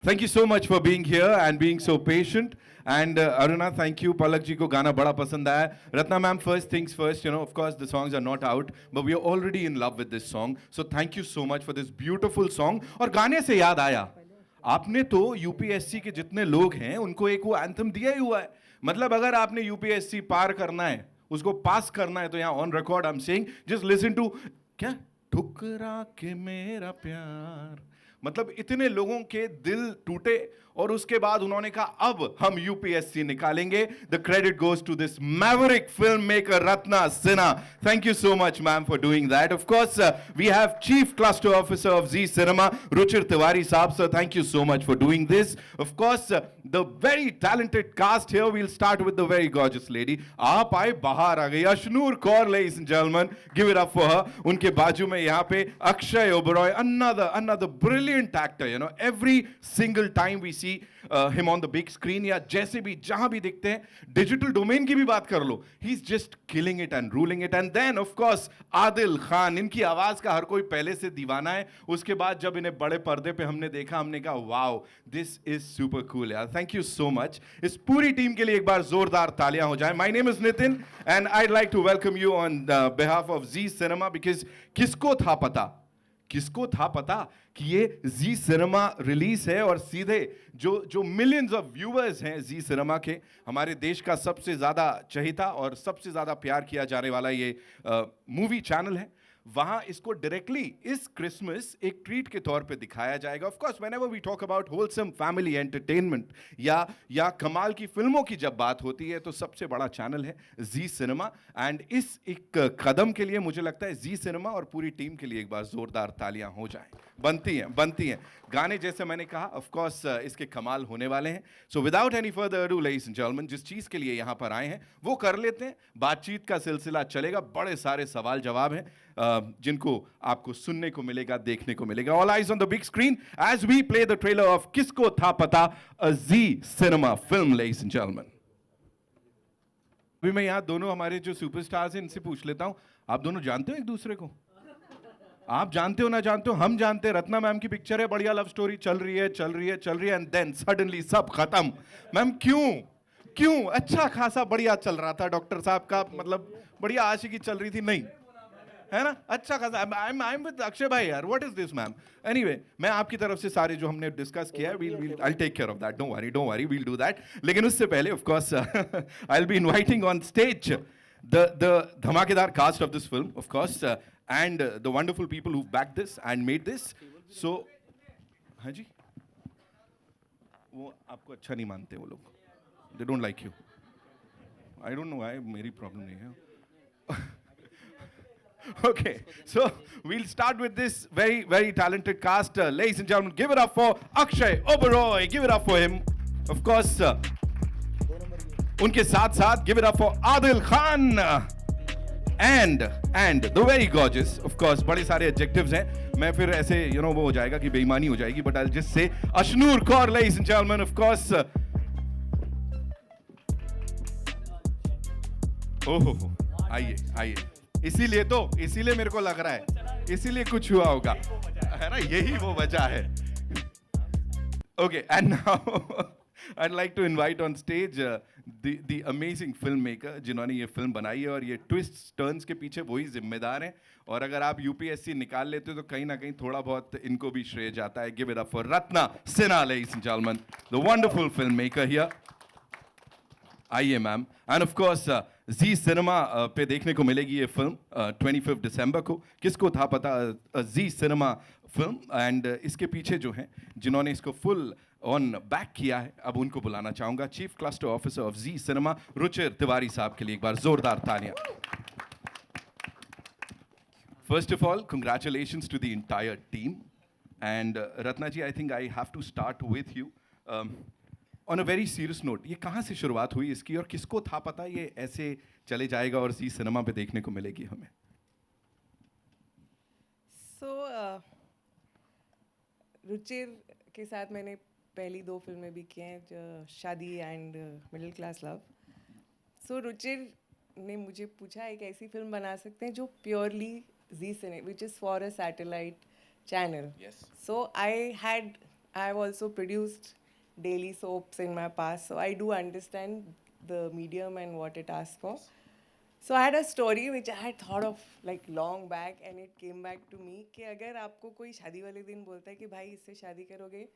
Thank you so much for being here and being so patient. And Aruna, thank you. Palak ji ko गाना बड़ा पसंद आया. Ratna ma'am, first things first, of course the songs are not out, but we are already in love with this song. So thank you so much for this beautiful song. और गाने से याद आया, आपने तो यूपीएससी के जितने लोग हैं उनको एक वो एंथम दिया ही हुआ है. मतलब अगर आपने यूपीएससी पार करना है, उसको पास करना है, तो यहाँ on record I am saying just listen to क्या ठुकरा के मेरा प्यार. मतलब इतने लोगों के दिल टूटे और उसके बाद उन्होंने कहा अब हम यूपीएससी निकालेंगे. The credit goes to this maverick film maker Ratna Sinha. Thank you so much ma'am for doing that. Of course we have chief cluster officer of Zee cinema Ruchir Tiwari साहब. Sir thank you so much for doing this. Of course the very talented cast here. We'll start with the very gorgeous lady. आप आए, बाहर आ गई, Ashnoor Kaur, ladies and gentleman, give it up for her. उनके बाजू में यहाँ पे Akshay Oberoi, another brilliant actor. Every single time we see him on the big screen या जैसे भी जहां भी दिखते हैं, डिजिटल डोमेन की भी बात कर लो, he is just killing it and ruling it. And then of course Adil Khan, इनकी आवाज का हर कोई पहले से दीवाना है. उसके बाद जब इन्हें बड़े पर्दे पे हमने देखा, हमने कहा wow, this is super cool यार. Thank you so much. इस पूरी टीम के लिए एक बार जोरदार तालियां हो जाए. My name is Nitin and I'd like to welcome you on behalf of Zee Cinema because किसको था पता कि ये जी सिनेमा रिलीज है और सीधे जो मिलियंस ऑफ व्यूअर्स हैं जी सिनेमा के, हमारे देश का सबसे ज्यादा चहिता और सबसे ज्यादा प्यार किया जाने वाला ये मूवी चैनल है, वहां इसको डायरेक्टली इस क्रिसमस एक ट्रीट के तौर पे दिखाया जाएगा. Of course whenever we talk about wholesome family entertainment या कमाल की फिल्मों की जब बात होती है तो सबसे बड़ा चैनल है जी सिनेमा. एंड इस एक कदम के लिए मुझे लगता है जी सिनेमा और पूरी टीम के लिए एक बार जोरदार तालियां हो जाएं. बनती हैं. गाने जैसे मैंने कहा ऑफ कोर्स इसके कमाल होने वाले हैं. So without any further ado ladies and gentleman, जिस चीज के लिए यहां पर आए हैं वो कर लेते हैं. बातचीत का सिलसिला चलेगा, बड़े सारे सवाल जवाब हैं जिनको आपको सुनने को मिलेगा, देखने को मिलेगा. All eyes on the big screen as we play the trailer of Kisko Tha Pata, a Zee cinema film. Ladies and gentleman, अभी मैं यहाँ दोनों हमारे जो सुपरस्टार्स हैं इनसे पूछ लेता हूं, आप दोनों जानते हो एक दूसरे को? आप जानते हो ना जानते हो, हम जानते हैं. रत्ना मैम की पिक्चर है, बढ़िया लव स्टोरी चल रही है एंड देन सडनली सब खत्म. मैम क्यों अच्छा खासा बढ़िया चल रहा था, डॉक्टर साहब का मतलब बढ़िया आशिकी चल रही थी, नहीं है ना, अच्छा खासा. आई एम विद अक्षय भाई यार, what is this ma'am. Anyway, मैं आपकी तरफ से सारे जो हमने डिस्कस किया है, I will take care of that, don't worry, we'll do that. लेकिन उससे पहले of course I will be inviting on stage the धमाकेदार cast of this film, of course, and the wonderful people who backed this and made this. So, हाँ जी, वो आपको अच्छा नहीं मानते वो लोग, they don't like you. I don't know why, मेरी प्रॉब्लम नहीं है. Okay, so we'll start with this very talented cast. Ladies and gentlemen, give it up for Akshay Oberoi. Give it up for him. Of course, उनके साथ साथ give it up for Adil Khan and the very gorgeous, of course, बड़े सारे adjectives हैं, मैं फिर ऐसे वो हो जाएगा कि बेईमानी हो जाएगी, but I'll just say Ashnur Kaur, ladies and gentlemen, of course. ओहो, आइए, इसीलिए मेरे को लग रहा है, इसीलिए कुछ हुआ होगा, है ना, यही वो वजह है. Okay, and now I'd like to invite on stage the amazing filmmaker जिन्होंने ये फिल्म बनाई है और ये twists turns के पीछे वही जिम्मेदार हैं. और अगर आप यूपीएससी निकाल लेते हो तो कहीं ना कहीं थोड़ा बहुत इनको भी श्रेय जाता है. Give it up for Ratna Sinha, ladies and gentlemen, the wonderful filmmaker here. आइए ma'am. And of course Zee cinema पे देखने को मिलेगी ये फिल्म 25 दिसंबर को. किसको था पता, जी सिनेमा फिल्म. एंड इसके पीछे जो हैं जिन्होंने इसको फुल ऑन बैक किया है, अब उनको बुलाना चाहूंगा. Chief cluster officer of Zee cinema Ruchir Tiwari साहब के लिए एक बार जोरदार तालियां. First of all, congratulations to the entire team. And Ratna ji, I think I have to start with you on a very serious note. ये कहाँ से शुरुआत हुई इसकी और किसको था पता ये ऐसे चले जाएगा और जी सिनेमा पे देखने को मिलेगी हमें? रुचिर के साथ मैंने पहली 2 फिल्में भी की हैं, शादी एंड मिडिल क्लास लव. सो रुचिर ने मुझे पूछा एक ऐसी फिल्म बना सकते हैं जो purely Zee cine, which is for a satellite channel. Yes. So I had I've also produced daily soaps in my past, so I do understand the medium and what it asks for. So I had a story which I had thought of like long back, and it came back to me कि अगर आपको कोई शादी वाले दिन बोलता है कि भाई इससे शादी करोगे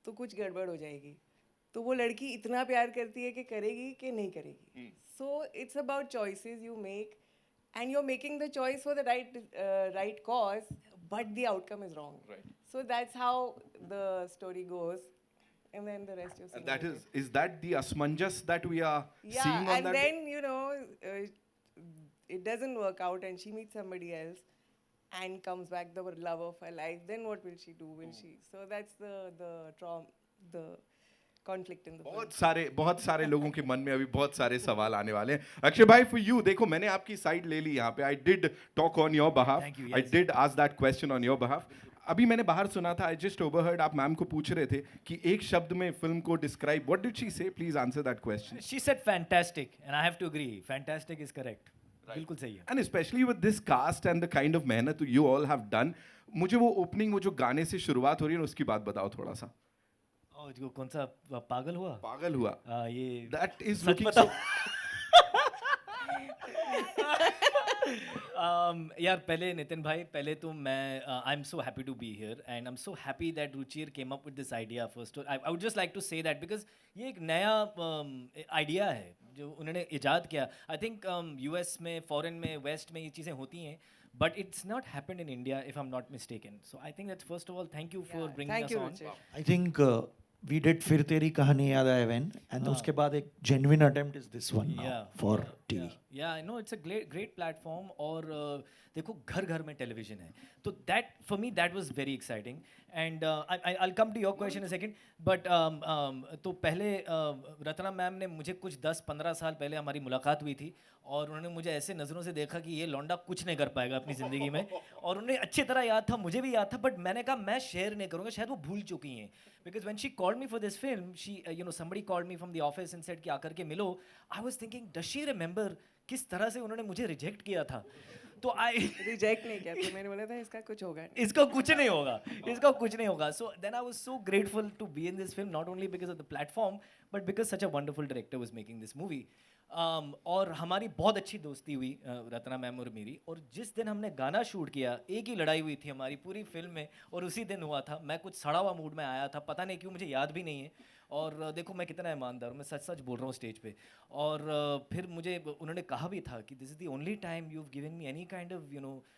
तो कुछ गड़बड़ हो जाएगी, तो वो लड़की इतना प्यार करती है कि करेगी कि नहीं करेगी. So it's about choices you make, and you're making the choice for the right cause, but the outcome is wrong. Right. So that's how the story goes, and then the rest you've seen. And that already. is that the asmanjas that we are Yeah, seeing on and that? then it doesn't work out, and she meets somebody else, and comes back the love of her life. Then what will she do? Will she? So that's the trauma, the conflict in the film. बहुत सारे लोगों के मन में अभी बहुत सारे सवाल आने वाले हैं. अक्षय भाई, for you, देखो मैंने आपकी साइड ले ली यहाँ पे. I did talk on your behalf. Thank you, I yes. did ask that question on your behalf. अभी मैंने बाहर सुना था, I just overheard आप मैम को पूछ रहे थे कि एक शब्द में फिल्म को describe. What did she say? Please answer that question. She said fantastic, and I have to agree. Fantastic is correct. बिल्कुल सही है. And especially with this cast and the kind of मेहनत you all have done, मुझे वो opening, वो जो गाने से शुरुआत हो रही है ना, उसकी बात बताओ थोड़ा सा. और जो कौन सा पागल हुआ? पागल हुआ. ये That is सच looking बताओ. so. यार पहले नितिन भाई, पहले तो मैं I am so happy to be here, and I am so happy that Ruchir came up with this idea first. I would just like to say that because ये एक नया आइडिया है जो उन्होंने इजाद किया. आई थिंक यूएस में, foreign में, वेस्ट में ये चीज़ें होती हैं, but it's not happened in India if I'm not mistaken. So I think that's, first of all, thank you for Yeah, bringing thank us you, on. Ruchir. I think we did फिर तेरी कहानी याद आए when, and उसके बाद एक genuine attempt is this one now for TV. Yeah, I know it's a great platform. और देखो घर घर में टेलीविजन है, तो that for me that was very exciting. And I'll come to your question in a second. But तो पहले Ratna ma'am ने मुझे कुछ 10-15 साल पहले हमारी मुलाकात हुई थी, और उन्होंने मुझे ऐसे नज़रों से देखा कि ये लौंडा कुछ नहीं कर पाएगा अपनी ज़िंदगी में, और उन्हें अच्छी तरह याद था, मुझे भी याद था, बट मैंने कहा मैं शेयर नहीं करूँगा, शायद वो भूल चुकी हैं. Because when she called me for this film, she somebody called me from the office and said कि आकर के मिलो. I was thinking does she remember किस तरह से उन्होंने मुझे रिजेक्ट किया था. तो आई रिजेक्ट नहीं किया, तो मैंने बोला था इसका कुछ होगा नहीं. इसका कुछ नहीं होगा, इसका कुछ नहीं होगा. So then I was so grateful to be in this film, not only because of the platform, but because such a wonderful director was making this movie. और हमारी बहुत अच्छी दोस्ती हुई रत्ना मैम और मेरी, और जिस दिन हमने गाना शूट किया, एक ही लड़ाई हुई थी हमारी पूरी फिल्म में, और उसी दिन हुआ था. मैं कुछ सड़ा हुआ मूड में आया था, पता नहीं क्यों, मुझे याद भी नहीं है. और देखो मैं कितना ईमानदार हूँ, मैं सच सच बोल रहा हूँ स्टेज पे. और फिर मुझे उन्होंने कहा भी था कि this is the only time you have given me any kind of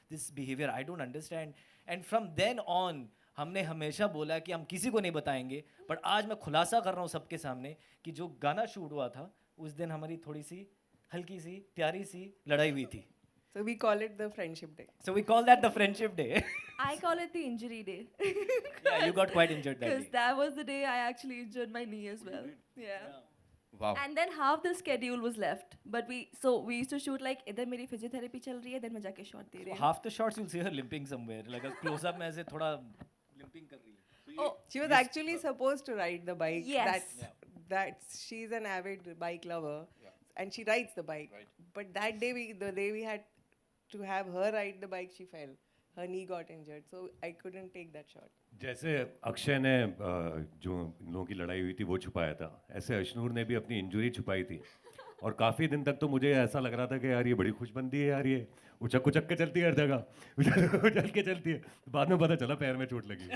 this behaviour, I don't understand. And from then on हमने हमेशा बोला कि हम किसी को नहीं बताएंगे, बट आज मैं खुलासा कर रहा हूँ सबके सामने कि जो गाना शूट हुआ था उस दिन हमारी थोड़ी सी हल्की सी प्यारी सी लड़ाई हुई थी. So we call it the friendship day. So we call that the friendship day. I call it the injury day. Yeah, you got quite injured that Because day. that was the day I actually injured my knee as well. Yeah. Wow. And then half the schedule was left. But we used to shoot like इधर मेरी physiotherapy चल रही है, then मैं जाके shot दे रही हूँ. Half the shots you'll see her limping somewhere, like a close up में ऐसे थोड़ा limping कर रही है. Oh, She was actually supposed to ride the bike. Yes. That's she's an avid bike lover, and she rides the bike. Right. But that day, the day we had to have her ride the bike, she fell. Her knee got injured, so I couldn't take that shot. जैसे अक्षय ने जो इन लोगों की लड़ाई हुई थी वो छुपाया था, ऐसे अशनूर ने भी अपनी इंजरी छुपाई थी. और काफ़ी दिन तक तो मुझे ऐसा लग रहा था कि यार ये बड़ी खुशबंदी है यार, ये उचक उचक के चलती है हर जगह, उछल के चलती है. बाद में पता चला पैर में चोट लगी.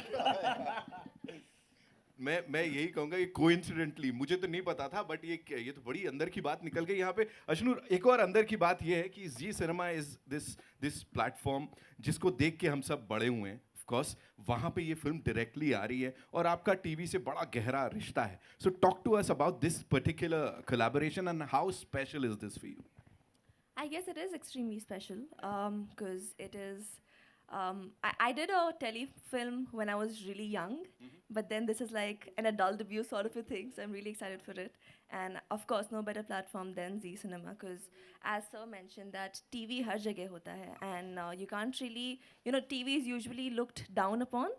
मैं यही कहूंगा कि कोइंसिडेंटली, मुझे तो नहीं पता था, बट ये तो बड़ी अंदर की बात निकल गई यहाँ पे. अशनूर, एक और अंदर की बात ये है कि जी सिनेमा इज दिस प्लेटफॉर्म जिसको देख के हम सब बड़े हुए हैं. ऑफ कोर्स वहाँ पे ये फिल्म डायरेक्टली आ रही है, और आपका टीवी से बड़ा गहरा रिश्ता है. So talk to us about this particular collaboration and how special is this for you. I guess it is extremely special because it is. I did a telefilm when I was really young, but then this is like an adult debut sort of a thing, so I'm really excited for it. And of course, no better platform than Z Cinema because, as Sir mentioned, that TV har jagah hota hai, and you can't really, TV is usually looked down upon.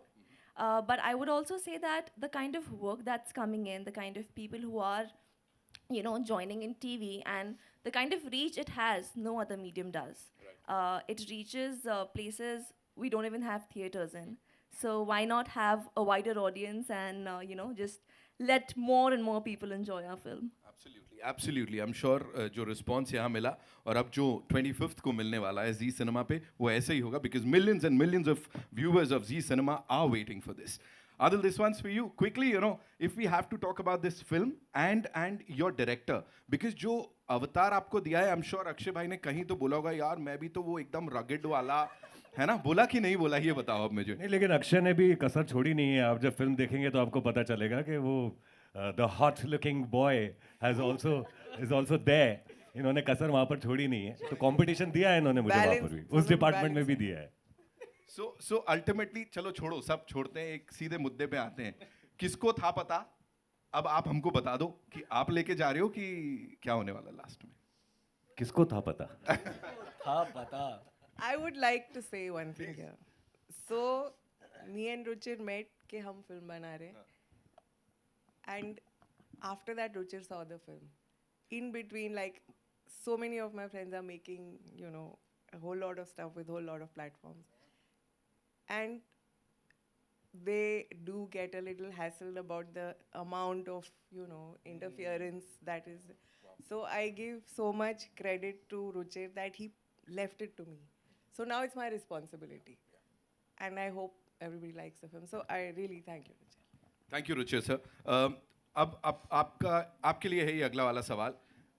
But I would also say that the kind of work that's coming in, the kind of people who are joining in TV and the kind of reach it has, no other medium does. It reaches places we don't even have theaters in. So why not have a wider audience and you know, just let more and more people enjoy our film. Absolutely I am sure जो response यहाँ मिला और अब जो 25th को मिलने वाला है जी सिनेमा पे वो ऐसे ही होगा because millions and millions of viewers of Zee cinema are waiting for this Adil, this one's for you. Quickly, you know, if we have to talk about this film and your director, because जो अवतार आपको दिया है, I'm sure Akshay भाई ने कहीं तो बोला होगा यार मैं भी तो वो एकदम rugged वाला है ना, बोला कि नहीं बोला ये बताओ अब मुझे. नहीं, लेकिन अक्षय ने भी कसर छोड़ी नहीं है. आप जब फिल्म देखेंगे तो आपको पता चलेगा कि वो the hot looking boy is also there. इन्होंने कसर वहाँ पर छोड़ी नहीं है. तो कंपटीशन दिया है इन्होंने मुझे वहाँ पर भी, उस डिपार्टमेंट में भी दिया है. So ultimately, चलो छोड़ो, सब छोड़ते हैं, एक सीधे मुद्दे पे आते हैं. किसको था पता? अब आप हमको बता दो कि आप लेके जा रहे हो कि क्या होने वाला लास्ट में. किसको था पता? था पता. I would like to say one thing here. So, me and Ruchir met कि हम film बना रहे हैं. And after that, Ruchir saw the film. In between, like, so many of my friends are making, you know, a whole lot of stuff with a whole lot of platforms. And they do get a little hassled about the amount of, you know, interference that is. So I give so much credit to Ruchir that he left it to me. So now it's my responsibility. And I hope everybody likes the film. So I really thank you, Ruchir. Thank you Ruchir sir. अब आपके लिए है ये अगला वाला सवाल.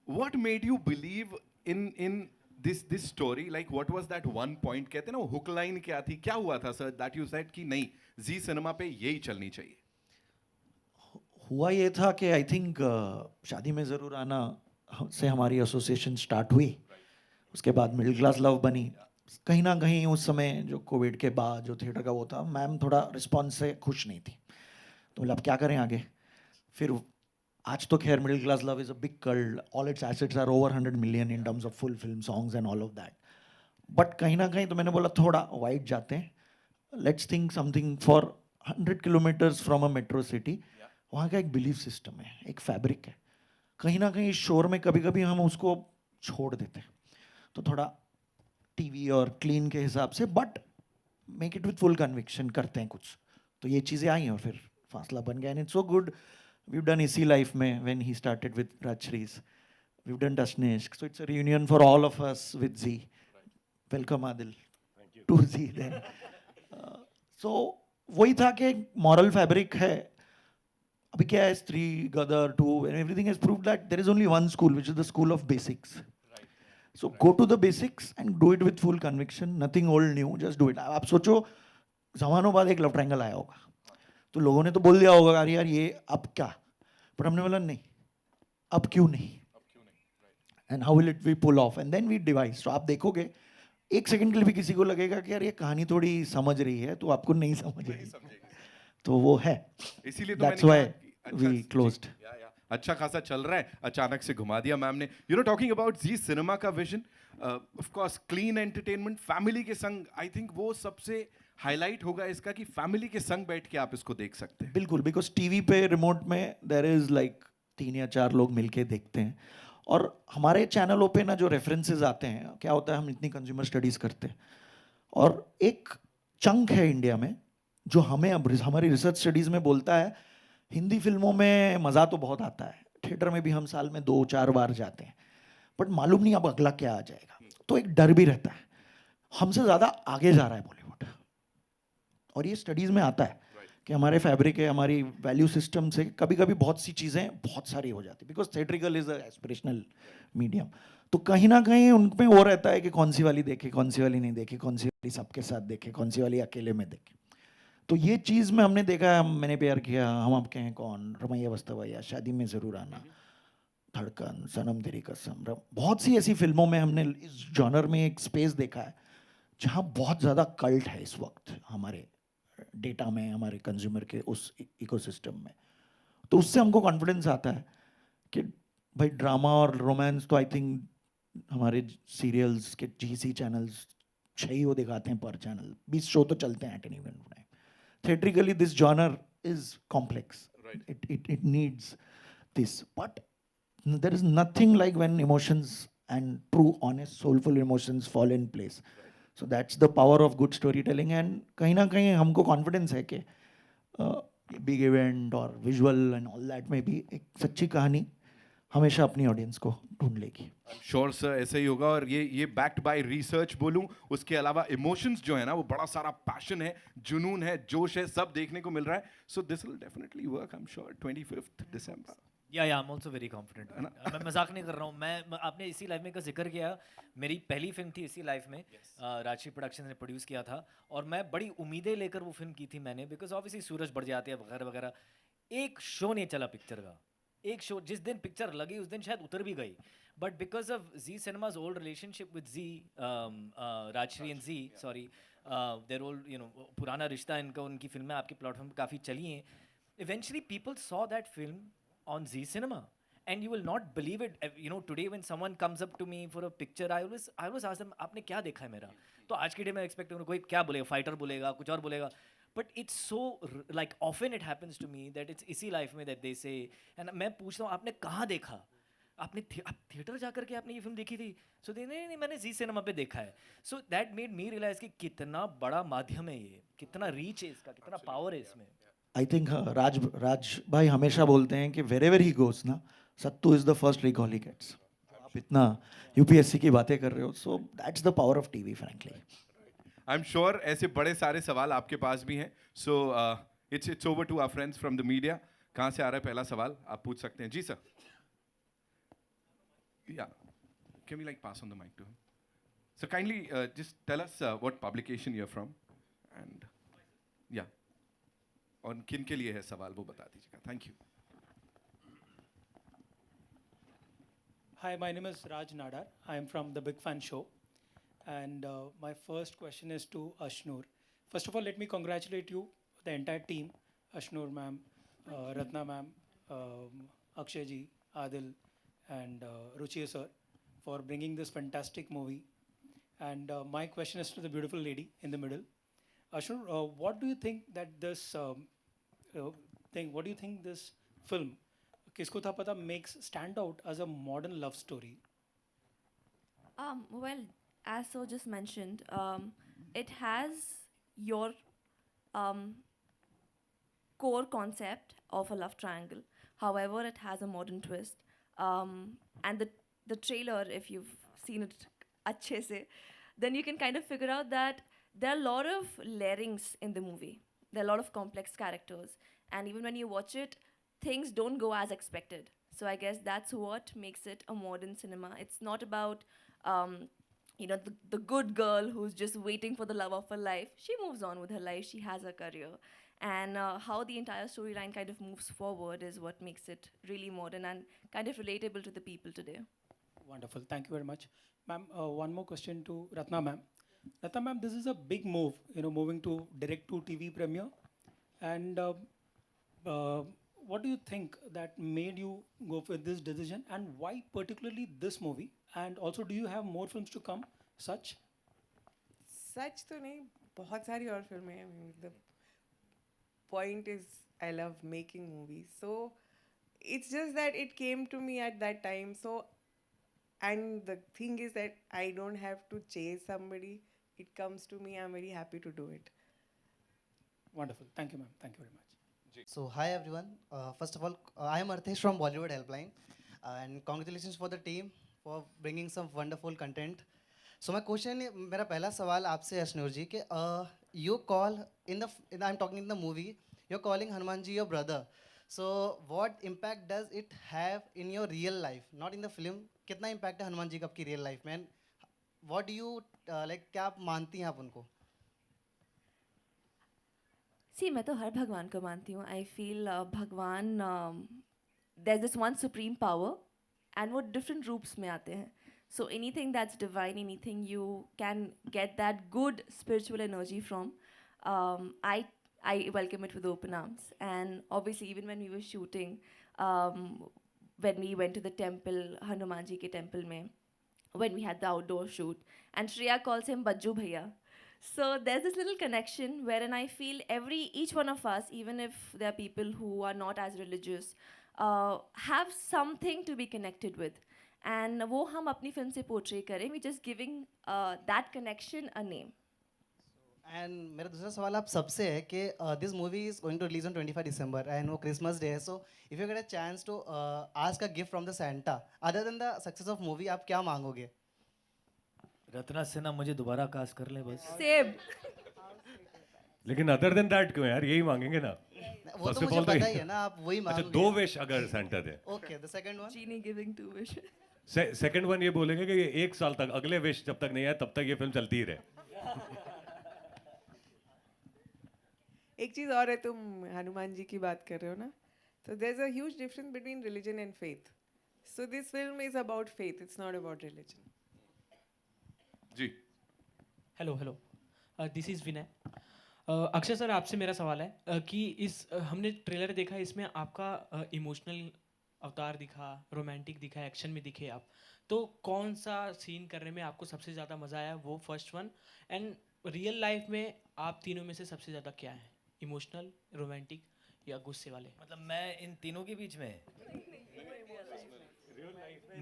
What made you believe in this story? Like what was that one point, कहते हैं ना वो हुक लाइन क्या थी, क्या हुआ था सर दैट यू सेड कि नहीं जी सिनेमा पे यही चलनी चाहिए? हुआ ये था कि आई थिंक शादी में ज़रूर आना से हमारी एसोसिएशन स्टार्ट हुई. उसके बाद मिडिल क्लास लव बनी. कहीं ना कहीं उस समय जो कोविड के बाद जो थिएटर का वो था, मैम थोड़ा रिस्पॉन्स से खुश नहीं थी. तो मतलब क्या करें आगे. फिर आज तो खैर middle class love is a big cult. All its assets are over 100 million in terms of full film songs and all of that. But कहीं ना कहीं तो मैंने बोला थोड़ा वाइड जाते हैं. Let's think something for 100 kilometres from a metro city. वहाँ का एक बिलीफ सिस्टम है, एक फैब्रिक है. कहीं ना कहीं शोर में कभी कभी हम उसको छोड़ देते हैं. तो थोड़ा टीवी और क्लीन के हिसाब से but make it with full conviction करते हैं कुछ. तो ये चीज़ें आई और फिर फासला बन गया. And it's so good. We've done Isi life Mein when he started with Rajshri's. We've done डस्नेश. So it's a reunion for all of us with Zee. Welcome Adil to Zee. Then so वही था कि मॉरल फैब्रिक है. अभी क्या है, Stree Gadar two and everything has proved that there is only one school which is the school of basics. So go to the basics and do it with full conviction. Nothing old new, just do it. आप सोचो ज़मानों बाद एक love triangle आया होगा तो लोगों ने तो बोल दिया होगा अरे यार ये अब क्या. पर हमने बोला नहीं, अब क्यों नहीं. And how will it we pull off and then we devise. तो आप देखोगे एक सेकंड के लिए भी किसी को लगेगा कि यार ये कहानी थोड़ी समझ रही है तो आपको नहीं समझ रही. तो वो है. इसीलिए तो That's मैंने why कहा कि we closed. अच्छा खासा चल रहा है, अचानक से घुमा दिया मैम ने. You know talking about Zee cinema का vision, of course clean entertainment, family के संग. आई थिंक वो सबसे हाईलाइट होगा इसका कि फैमिली के संग बैठ के आप इसको देख सकते हैं. बिल्कुल, बिकॉज टीवी पे रिमोट में देर इज लाइक 3 या 4 लोग मिलके देखते हैं. और हमारे चैनलों पे ना जो रेफरेंसेस आते हैं, क्या होता है हम इतनी कंज्यूमर स्टडीज़ करते हैं और एक चंक है इंडिया में जो हमें अब हमारी रिसर्च स्टडीज़ में बोलता है हिंदी फिल्मों में मज़ा तो बहुत आता है, थिएटर में भी हम साल में 2-4 बार जाते हैं, बट मालूम नहीं अब अगला क्या आ जाएगा. तो एक डर भी रहता है. हमसे ज़्यादा आगे जा रहा है बॉलीवुड और ये स्टडीज़ में आता है कि हमारे फैब्रिक है, हमारी वैल्यू सिस्टम से कभी कभी बहुत सी चीज़ें बहुत सारी हो जाती है because theatrical is a aspirational medium. तो कहीं ना कहीं उनमें वो रहता है कि कौन सी वाली देखे, कौन सी वाली नहीं देखे, कौन सी वाली सबके साथ देखे, कौन सी वाली अकेले में देखे. तो ये चीज़ में हमने देखा है. मैंने प्यार किया, हम आपके हैं कौन, रमैया वस्तवैया, शादी में ज़रूर आना, धड़कन, सनम तेरी कसम, बहुत सी ऐसी फिल्मों में हमने इस जॉनर में एक स्पेस देखा है जहाँ बहुत ज़्यादा कल्ट है इस वक्त हमारे डेटा में, हमारे कंज्यूमर के उस इकोसिस्टम में. तो उससे हमको कॉन्फिडेंस आता है कि भाई ड्रामा और रोमांस तो आई थिंक हमारे सीरियल्स के जीसी चैनल्स 6 ही वो दिखाते हैं पर चैनल. 20 शो तो चलते हैं at any given time. Theatrically, this genre is complex. Right. It needs this. But there is nothing like when emotions and true, honest, soulful emotions fall in place. Right. So that's the power of good story telling and कहीं ना कहीं हमको confidence है कि big event और visual and all that में भी एक सच्ची कहानी हमेशा अपनी ऑडियंस को ढूंढ लेगी. श्योर सर ऐसा ही होगा और ये बैक्ड बाय रिसर्च बोलूं उसके अलावा इमोशंस जो है ना वो बड़ा सारा पैशन है, जुनून है, जोश है, सब देखने को मिल रहा है. So this will definitely work I am sure 25th December. या I am also very confident. मैं मजाक नहीं कर रहा हूँ. आपने इसी लाइफ में का जिक्र किया. मेरी पहली फिल्म थी इसी लाइफ में. राजश्री प्रोडक्शन ने प्रोड्यूस किया था और मैं बड़ी उम्मीदें लेकर वो फिल्म की थी मैंने, बिकॉज ऑब्वियसली सूरज बढ़ जाते हैं वगैरह वगैरह. एक शो नहीं चला पिक्चर का. एक शो जिस दिन पिक्चर लगी उस दिन शायद उतर भी गई. But because of Zee cinema's old relationship with Zee, Rajshri and Zee, sorry, their old पुराना रिश्ता इनका, उनकी फिल्में आपके प्लेटफॉर्म पे काफ़ी चली हैं. Eventually people saw that film on Zee Cinema, and you will not believe it. Today when someone comes up to me for a picture, I always ask them, आपने क्या देखा है मेरा? तो आज के डे में एक्सपेक्ट करूँ कोई क्या बोलेगा, फाइटर बोलेगा, कुछ और बोलेगा. But it's so like often it happens to me that it's इसी लाइफ में that they say, and मैं पूछता हूँ आपने कहाँ देखा? आप थिएटर जाकर के आपने ये फिल्म देखी थी? So नहीं मैंने जी सिनेमा पे देखा है. So that made me realize कि कितना बड़ा माध्यम है ये, कितना रीच है इसका, कितना पावर है इसमें. आई थिंक राज भाई हमेशा बोलते हैं कि वेरेवर ही गोस ना, sattu is the first recall he gets. आप इतना यूपीएससी की बातें कर रहे हो, so that's the power of TV frankly. I am sure ऐसे बड़े सारे सवाल आपके पास भी हैं. So it's over to our friends from the media. कहाँ से आ रहा है पहला सवाल? आप पूछ सकते हैं. जी सर. या can we like pass on the mic to him? So kindly just tell us what publication you are from and या और किन के लिए है सवाल वो बता दीजिएगा. Thank you. Hi, my name is Raj Nadar. I am from the Big Fan Show. And my first question is to Ashnur. First of all, let me congratulate you, the entire team, Ashnur ma'am, Ratna ma'am, Akshay ji, Adil, and Ruchi sir, for bringing this fantastic movie. And my question is to the beautiful lady in the middle. Ashnur, what do you think that this what do you think this film, किसको था पता, makes stand out as a modern love story? Well, as so just mentioned, it has your core concept of a love triangle. However, it has a modern twist. And the trailer, if you've seen it अच्छे से, then you can kind of figure out that there are a lot of layerings in the movie. There are a lot of complex characters. And even when you watch it, things don't go as expected. So I guess that's what makes it a modern cinema. It's not about, the good girl who's just waiting for the love of her life. She moves on with her life. She has her career. And how the entire storyline kind of moves forward is what makes it really modern and kind of relatable to the people today. Wonderful. Thank you very much. Ma'am, one more question to Ratna ma'am. Ratna ma'am, this is a big move, moving to direct to TV premiere. And what do you think that made you go for this decision, and why particularly this movie? And also, do you have more films to come such? सच तो नहीं, बहुत सारी और फिल्में हैं. I mean, the point is I love making movies. So it's just that it came to me at that time. So, and the thing is that I don't have to chase somebody. It comes to me. I'm very happy to do it. Wonderful. Thank you, ma'am. Thank you very much. So hi everyone. First of all, I am Arthesh from Bollywood Helpline, and congratulations for the team for bringing some wonderful content. So my question, मेरा पहला सवाल आपसे अश्नूर जी कि you call I'm talking in the movie, you're calling Hanuman ji your brother. So what impact does it have in your real life, not in the film? कितना impact है हनुमान जी का आपकी real life में? What do you like? क्या आप मानती हैं आप उनको? See, मैं तो हर भगवान को मानती हूँ. I feel भगवान there's this one supreme power and वो different रूप्स में आते हैं. So anything that's divine, anything you can get that good spiritual energy from, I welcome it with open arms. And obviously even when we were shooting, when we went to the temple, Hanuman ji ke temple mein, when we had the outdoor shoot, and Shreya calls him Bajju Bhaiya. So there's this little connection wherein I feel each one of us, even if there are people who are not as religious, have something to be connected with. And वो हम अपनी film से portray करें, we just giving that connection a name. And मेरा दूसरा सवाल आप सबसे है कि this movie is going to release on 25 December and वो क्रिसमस डे है, so if you get a chance to ask a gift from the Santa other than the success of movie, आप क्या मांगोगे? रत्ना सिन्हा मुझे दोबारा कास्ट कर ले बस. सेम. लेकिन अदर देन दैट क्यों यार, यही मांगेंगे ना. वो First तो of मुझे all तो पता ये- ही है ना, आप वही अच्छा, मांगोगे. 2 विश अगर Santa they. Okay, the second one. Genie giving 2 wishes. Second one ये बोलेंगे कि ये 1 साल तक, अगले विश जब तक नहीं आए तब तक ये फिल्म चलती ही रहे. एक चीज़ और है, तुम हनुमान जी की बात कर रहे हो ना, तो there is a huge difference between religion and faith. So this film is about faith, it's not about religion. जी. Hello, this is Vinay. Akshay sir, आपसे मेरा सवाल है कि हमने ट्रेलर देखा, इसमें आपका इमोशनल अवतार दिखा, रोमांटिक दिखा, एक्शन में दिखे आप. तो कौन सा सीन करने में आपको सबसे ज़्यादा मज़ा आया, वो first one. And real life में आप तीनों में से सबसे ज़्यादा क्या है, इमोशनल, रोमांटिक या गुस्से वाले? मतलब मैं इन तीनों के बीच में,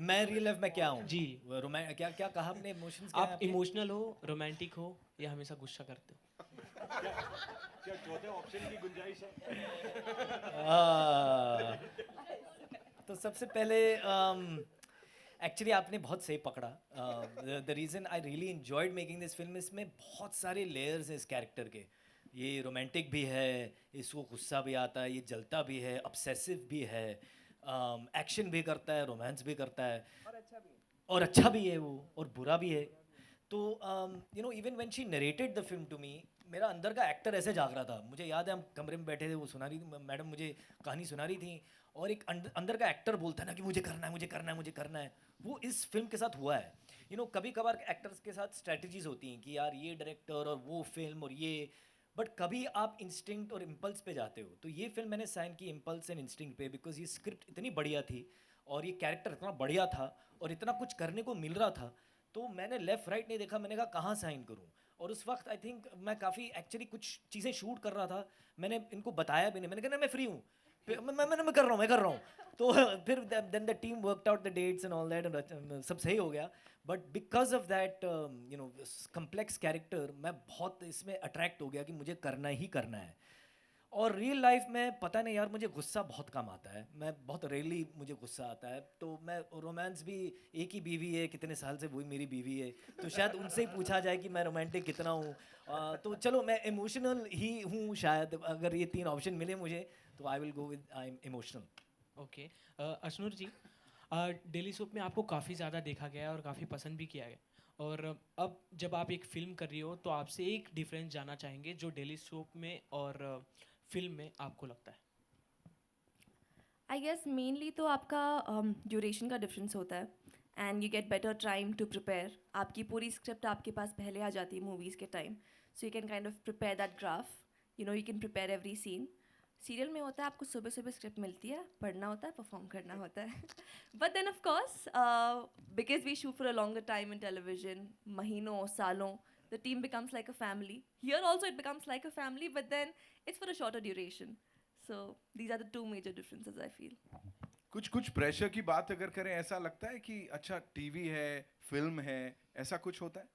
मैं रियल लाइफ में क्या हूँ जी. क्या क्या कहा आपने, इमोशंस क्या आप इमोशनल हो, रोमांटिक हो या हमेशा गुस्सा करते हो? तो सबसे पहले एक्चुअली आपने बहुत सही पकड़ा. The reason I really enjoyed making this film, इसमें बहुत सारे लेयर्स हैं इस कैरेक्टर के. ये रोमांटिक भी है, इसको गुस्सा भी आता है, ये जलता भी है, ऑब्सेसिव भी है, एक्शन भी करता है, रोमांस भी करता है, और अच्छा भी है वो, और बुरा भी है. तो you know, even when she narrated the film to me, मेरा अंदर का एक्टर ऐसे जाग रहा था. मुझे याद है हम कमरे में बैठे थे, वो सुना रही थी मैडम, मुझे कहानी सुना रही थी, और एक अंदर का एक्टर बोलता है ना कि मुझे करना है, मुझे करना है, मुझे करना है. वो इस फिल्म के साथ हुआ है. यू नो, कभी कभार एक्टर्स के साथ स्ट्रेटजीज होती हैं कि यार ये डायरेक्टर और वो फिल्म और ये, बट कभी आप इंस्टिंक्ट और इम्पल्स पे जाते हो. तो ये फिल्म मैंने साइन की इम्पल्स एंड इंस्टिंक्ट पे, बिकॉज ये स्क्रिप्ट इतनी बढ़िया थी और ये कैरेक्टर इतना बढ़िया था और इतना कुछ करने को मिल रहा था. तो मैंने लेफ़्ट राइट नहीं देखा, मैंने कहा कहाँ साइन करूँ. और उस वक्त आई थिंक मैं काफ़ी एक्चुअली कुछ चीज़ें शूट कर रहा था. मैंने इनको बताया भी नहीं, मैंने कहा मैं फ्री हूँ, मैं कर रहा हूँ. तो फिर then the team worked out the dates and all that, सब सही हो गया. But because of that you know complex character, मैं बहुत इसमें अट्रैक्ट हो गया कि मुझे करना ही करना है. और रियल लाइफ में पता नहीं यार, मुझे गुस्सा बहुत कम आता है. मैं बहुत रेयरली मुझे गुस्सा आता है. तो मैं रोमांस भी, एक ही बीवी है कितने साल से, वही मेरी बीवी है, तो शायद उनसे ही पूछा जाए कि मैं रोमांटिक कितना हूँ. तो चलो मैं इमोशनल ही हूँ शायद. अगर ये 3 ऑप्शन मिले मुझे, तो I will go with I am emotional. Okay. Ashnoor ji, daily soap में आपको काफ़ी ज़्यादा देखा गया है और काफ़ी पसंद भी किया गया. और अब जब आप एक फ़िल्म कर रही हो, तो आपसे एक डिफरेंस जानना चाहेंगे जो डेली सोप में और फिल्म में आपको लगता है. आई गेस मेनली तो आपका ड्यूरेशन का डिफरेंस होता है, and you get better time to prepare. आपकी पूरी स्क्रिप्ट आपके पास पहले आ जाती है मूवीज़ के time, so you can kind of prepare that graph. You know, you can prepare every scene. Serial में होता है आपको सुबह सुबह स्क्रिप्ट मिलती है, पढ़ना होता है, परफॉर्म करना होता है. But then of course, because we shoot for a longer time in television, महीनों सालों, the team becomes like a family. Here also it becomes like a family, but then it's for a shorter duration. So these are the 2 major differences I feel. कुछ pressure की बात अगर करें, ऐसा लगता है कि अच्छा टीवी है, फिल्म है, ऐसा कुछ होता है?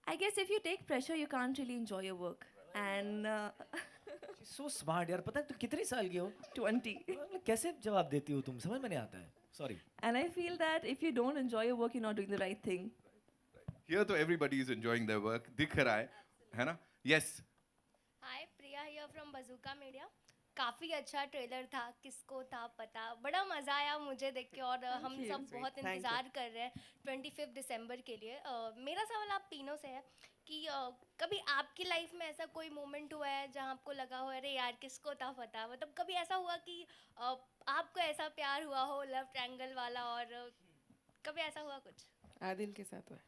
I guess if you take pressure, you can't really enjoy your work. And so smart यार. पता है तुम कितने साल की हो? 20. कैसे जवाब देती हो तुम, समझ में नहीं आता है. Sorry. And I feel that if you don't enjoy your work, you're not doing the right thing. Here तो everybody is enjoying their work, दिख रहा है ना? Yes. Hi, Priya here from Bazooka media. काफ़ी अच्छा ट्रेलर था, किसको था पता. बड़ा मज़ा आया मुझे देख के, और हम Thank you. सब बहुत Thank you. इंतज़ार कर रहे हैं 25 दिसंबर के लिए. मेरा सवाल आप तीनों से है कि कभी आपकी लाइफ में ऐसा कोई मोमेंट हुआ है जहाँ आपको लगा हो अरे यार किसको था पता. मतलब कभी ऐसा हुआ कि आपको ऐसा प्यार हुआ हो लव ट्रायंगल वाला, और कभी ऐसा हुआ कुछ? आदिल के साथ हुआ.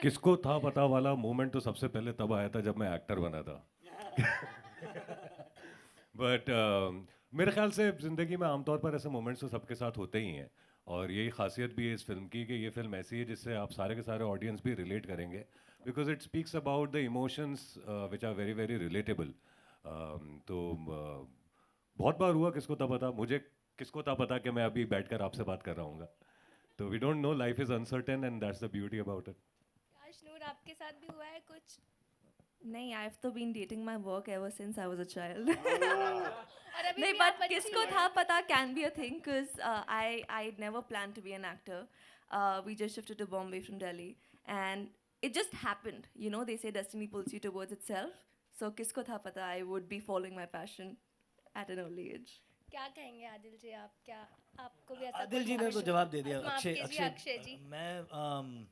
किसको था पता वाला मोमेंट तो सबसे पहले तब आया था जब मैं एक्टर बना था. बट मेरे ख्याल से ज़िंदगी में आमतौर पर ऐसे मोमेंट्स तो सबके साथ होते ही हैं. और यही खासियत भी है इस फिल्म की कि ये फिल्म ऐसी है जिससे आप सारे के सारे ऑडियंस भी रिलेट करेंगे, because it speaks about the emotions which are very very relatable. तो बहुत बार हुआ किसको था पता, मुझे किसको था पता कि मैं अभी बैठकर आपसे बात कर रहा हूँ. तो we don't know, life is uncertain and that's the beauty about it. Ashnoor आपके साथ भी हुआ है कुछ? नहीं, I've तो been dating my work ever since I was a child. और अभी नहीं, भी but आप बच्ची किसको हैं। था पता can be a thing because I never planned to be an actor. We just shifted to Bombay from Delhi and it just happened. You know, they say destiny pulls you towards itself. So किसको था पता I would be following my passion at an early age. क्या कहेंगे आदिल जी आप? क्या आपको भी ऐसा आदिल कोई जी ने तो अश्नूर- जवाब दे दिया। माफ अक्षय कीजिए, अक्षय जी। मैं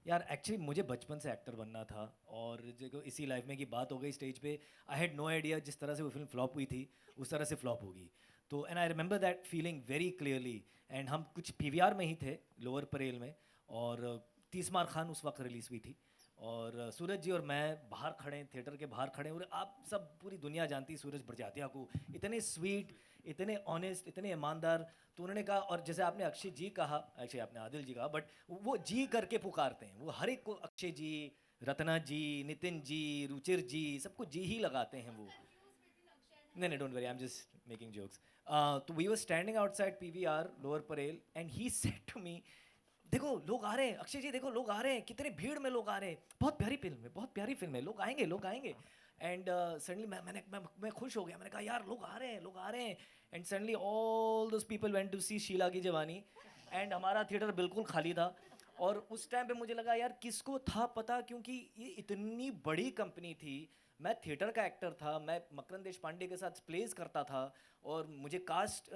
यार एक्चुअली मुझे बचपन से एक्टर बनना था और जो इसी लाइफ में की बात हो गई स्टेज पे, आई हैड नो आइडिया जिस तरह से वो फिल्म फ्लॉप हुई थी उस तरह से फ्लॉप होगी। तो and I remember that feeling very clearly. And हम कुछ पीवीआर में ही थे लोअर परेल में, और 30 मार खान उस वक्त रिलीज़ हुई थी, और सूरज जी और मैं बाहर खड़े, थिएटर के बाहर खड़े, और आप सब पूरी दुनिया जानती है सूरज बड़जातिया को, इतने स्वीट, इतने ऑनेस्ट, इतने ईमानदार। तो उन्होंने कहा, और जैसे आपने अक्षय जी कहा, एक्चुअली आपने आदिल जी कहा, बट वो जी करके पुकारते हैं, वो हर एक को अक्षय जी, रत्ना जी, नितिन जी, रुचिर जी, सबको जी ही लगाते हैं वो। नहीं, don't worry, I am just making jokes. तो we were standing outside PVR Lower Parel and he said to me, देखो लोग आ रहे हैं, अक्षय जी देखो लोग आ रहे हैं, कितने भीड़ में लोग आ रहे हैं, बहुत प्यारी फिल्म है, बहुत प्यारी फिल्म है, लोग आएंगे, लोग आएंगे। एंड सडनली मैं खुश हो गया, मैंने कहा यार लोग आ रहे हैं, लोग आ रहे हैं। And suddenly all those people went to see Sheila Ki Jawani, and हमारा थिएटर बिल्कुल खाली था। और उस टाइम पे मुझे लगा यार किसको था पता, क्योंकि ये इतनी बड़ी कंपनी थी, मैं थिएटर का एक्टर था, मैं मकरंद देश पांडे के साथ प्लेस करता था, और मुझे कास्ट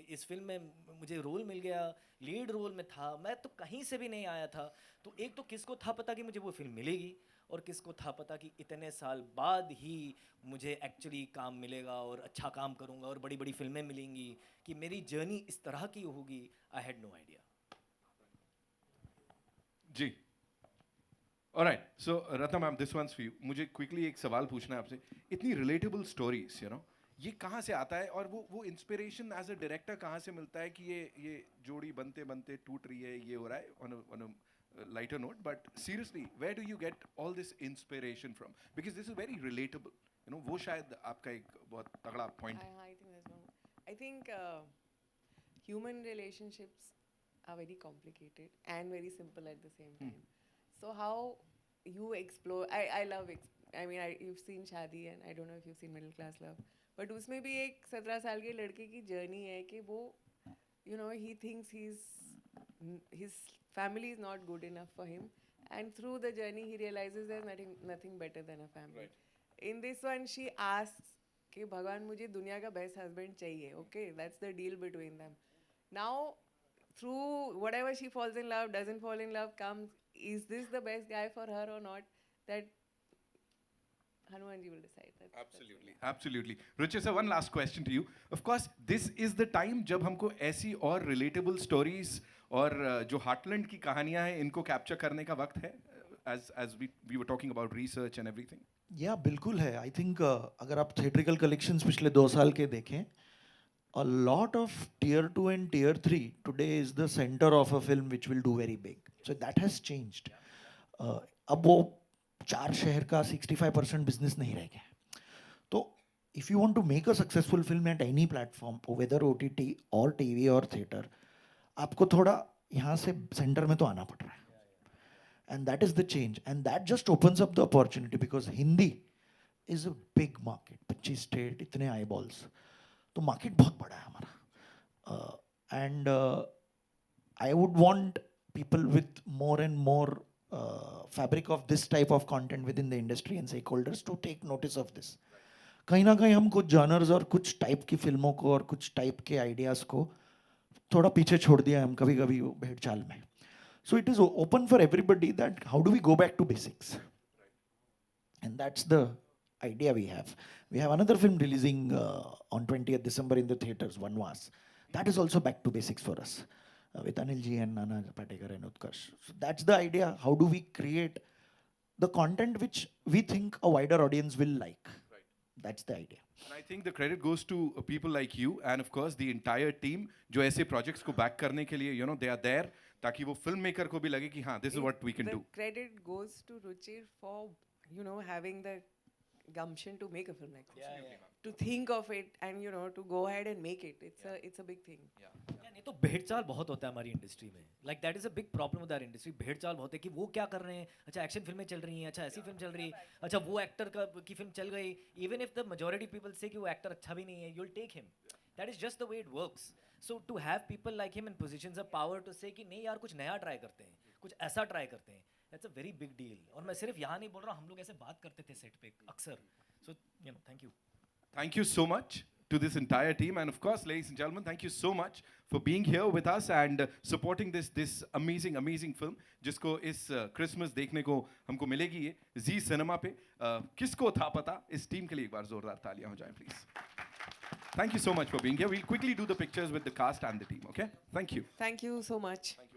इस फिल्म में मुझे रोल मिल गया, लीड रोल में था, मैं तो कहीं से भी नहीं आया था। तो एक तो किसको था पता कि मुझे वो फिल्म मिलेगी, और किसको था पता कि इतने साल बाद ही मुझे एक्चुअली काम मिलेगा और अच्छा काम करूंगा और बड़ी बड़ी फिल्में मिलेंगी, कि मेरी जर्नी इस तरह की होगी। I had no idea. जी, alright, so Ratna ma'am, this one's for you. मुझे क्विकली एक सवाल पूछना है आपसे। इतनी रिलेटेबल स्टोरीज, यू नो, ये कहाँ से आता है, और वो इंस्पिरेशन एज अ डायरेक्टर कहाँ से मिलता है कि ये जोड़ी बनते बनते टूट रही है, ये हो रहा है, on a lighter note, but seriously where do you get all this inspiration from, because this is very relatable, you know, वो शायद आपका एक बहुत तगड़ा पॉइंट है। I think that's wrong. I think human relationships are very complicated and very simple at the same time. So how you explore, I love, I mean, you've seen Shaadi and I don't know if you've seen Middle Class Love, but उसमें भी एक 17 साल के लड़के की journey है कि वो, you know, he thinks his family is not good enough for him, and through the journey he realizes there's nothing better than a family. In this one she asks कि भगवान मुझे दुनिया का बेस्ट हस्बैंड चाहिए, okay, that's the deal between them. Now through whatever she falls in love, doesn't fall in love, comes, is this the best guy for her or not, that Hanumanji will decide. Absolutely. Ruchir sir, one last question to you. Of course, this is the time जब हमको ऐसी और relatable stories और जो heartland की कहानियाँ हैं, इनको capture करने का वक्त है, as we were talking about research and everything. या बिल्कुल है। आई थिंक अगर आप थिएट्रिकल कलेक्शंस पिछले 2 साल के देखें, a lot of tier 2 and tier 3 today is the center of a film which will do very big. So that has changed. अब वो 4 शहर का 65% बिजनेस नहीं रह गया। तो if you want to make a successful film at any platform, whether OTT और TV और थिएटर, आपको थोड़ा यहाँ से सेंटर में तो आना पड़ रहा है। And that is the change, and that just opens up the opportunity because Hindi is a big market. 25 state, इतने eyeballs, तो मार्केट बहुत बड़ा है हमारा। And I would want people with more and more fabric of this type of content within the industry and stakeholders to take notice of this. कहीं ना कहीं हम कुछ जॉनर्स और कुछ टाइप की फिल्मों को और कुछ टाइप के आइडियाज़ को थोड़ा पीछे छोड़ दिया हम कभी कभी भेड़ चाल में। So it is open for everybody that how do we go back to basics? And that's the idea we have. We have another film releasing on 20th December in the theaters, Vanvas. That is also back to basics for us, with Anil ji and Nana Patekar and Utkarsh. So that's the idea. How do we create the content which we think a wider audience will like? That's the idea. And I think the credit goes to people like you and of course the entire team जो ऐसे projects को back करने के लिए, you know, they are there, ताकि वो filmmaker को भी लगे कि हाँ, this is what we can do. The credit goes to Ruchir for, you know, having the gumption to make a film like this. To think of it and to go ahead and make it. It's a big thing. नहीं तो भेड़चाल बहुत होता है हमारी industry में. Like that is a big problem with our industry. भेड़चाल बहुत है कि वो क्या कर रहे हैं. अच्छा एक्शन फिल्में चल रही हैं. अच्छा ऐसी फिल्म चल रही है. अच्छा वो एक्टर की फिल्म चल गई. Even if the majority people say कि वो एक्टर अच्छा भी नहीं है, you will take him. That is just the way it works. So to have people like him in positions of power to say कि नहीं यार कुछ नया ट्राई करते हैं, कुछ ऐसा ट्राई करते हैं, that's a very big deal. और मैं सिर्फ यहाँ नहीं बोल रहा, हम लोग ऐसे बात करते थे सेट पे अक्सर. So thank you. Thank you so much to this entire team, and of course, ladies and gentlemen, thank you so much for being here with us and supporting this amazing film, जिसको इस Christmas देखने को हमको मिलेगी ये जी cinema पे. किसको था पता. इस टीम के लिए एक बार जोरदार तालियां हो जाएं please. Thank you so much for being here. We'll quickly do the pictures with the cast and the team. Okay? Thank you. Thank you so much. Thank you.